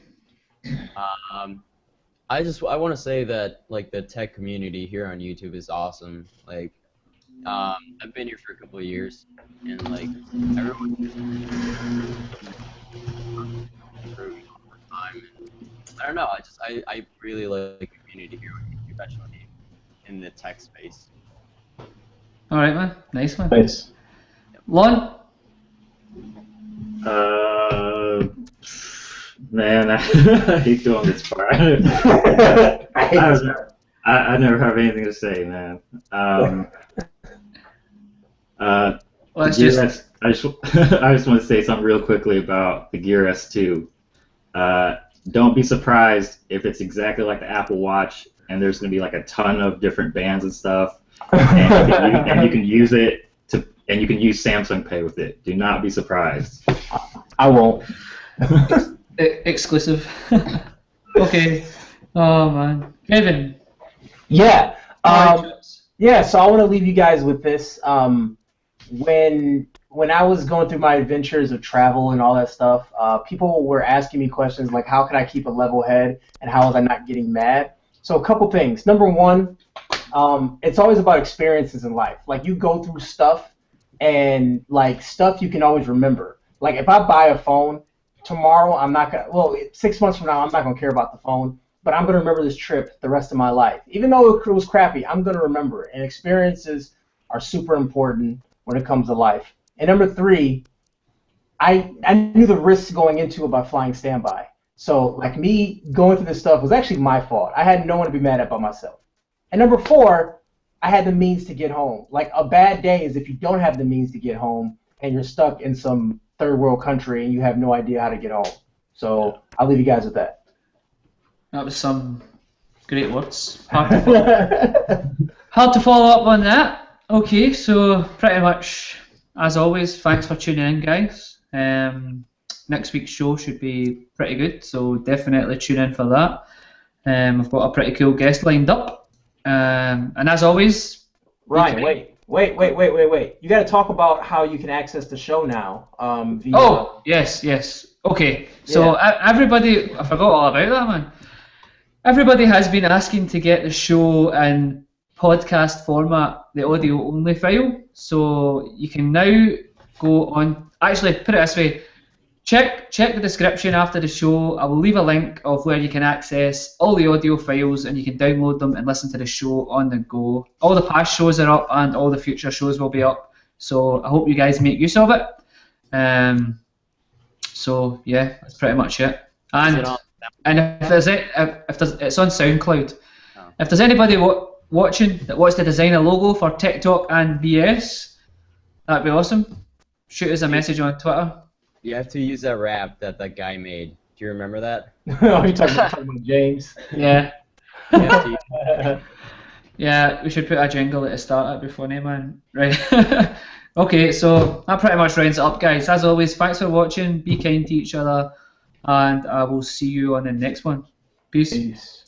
I want to say that like the tech community here on YouTube is awesome. Like, I've been here for a couple of years, and like everyone just improving all the time. And I don't know. I really like the community here on YouTube, especially in the tech space. All right, man. Nice one. Nice. Lon? Man, I hate doing this part. I never have anything to say, man. Let's Gear just. S, I just want to say something real quickly about the Gear S2. Don't be surprised if it's exactly like the Apple Watch, and there's going to be like a ton of different bands and stuff, and you can use it to, and you can use Samsung Pay with it. Do not be surprised. I won't. Exclusive. Okay. Oh man, Kevin. Yeah. Alright, Yeah. So I want to leave you guys with this. When I was going through my adventures of travel and all that stuff, people were asking me questions like, how can I keep a level head and how was I not getting mad? So a couple things. Number one, it's always about experiences in life. Like you go through stuff and like stuff you can always remember. Like if I buy a phone tomorrow, I'm not gonna. Well, 6 months from now, I'm not gonna care about the phone, but I'm gonna remember this trip the rest of my life. Even though it was crappy, I'm gonna remember it. And experiences are super important when it comes to life. And number three, I knew the risks going into it by flying standby. So like me going through this stuff was actually my fault. I had no one to be mad at but myself. And number four, I had the means to get home. Like a bad day is if you don't have the means to get home and you're stuck in some third world country and you have no idea how to get home. So I'll leave you guys with that. That was some great words. Hard to follow up on that. Okay, so pretty much as always, thanks for tuning in, guys. Next week's show should be pretty good, so definitely tune in for that. I've got a pretty cool guest lined up, and as always, Ryan, wait. You got to talk about how you can access the show now. Via... Oh, yes. Okay, so everybody, I forgot all about that, man. Everybody has been asking to get the show in podcast format, the audio only file. So you can now go on. Actually, put it this way. Check the description after the show. I will leave a link of where you can access all the audio files and you can download them and listen to the show on the go. All the past shows are up and all the future shows will be up. So I hope you guys make use of it. So yeah, that's pretty much it. And if there's it's on SoundCloud. Oh. If there's anybody watching that wants to design a logo for TikTok and BS, that'd be awesome. Shoot us a message on Twitter. You have to use that rap that guy made. Do you remember that? Oh, you're talking about James. Yeah. You have to use Yeah, we should put a jingle at the start of it before name, man. Right. Okay, so that pretty much rounds it up, guys. As always, thanks for watching. Be kind to each other, and I will see you on the next one. Peace.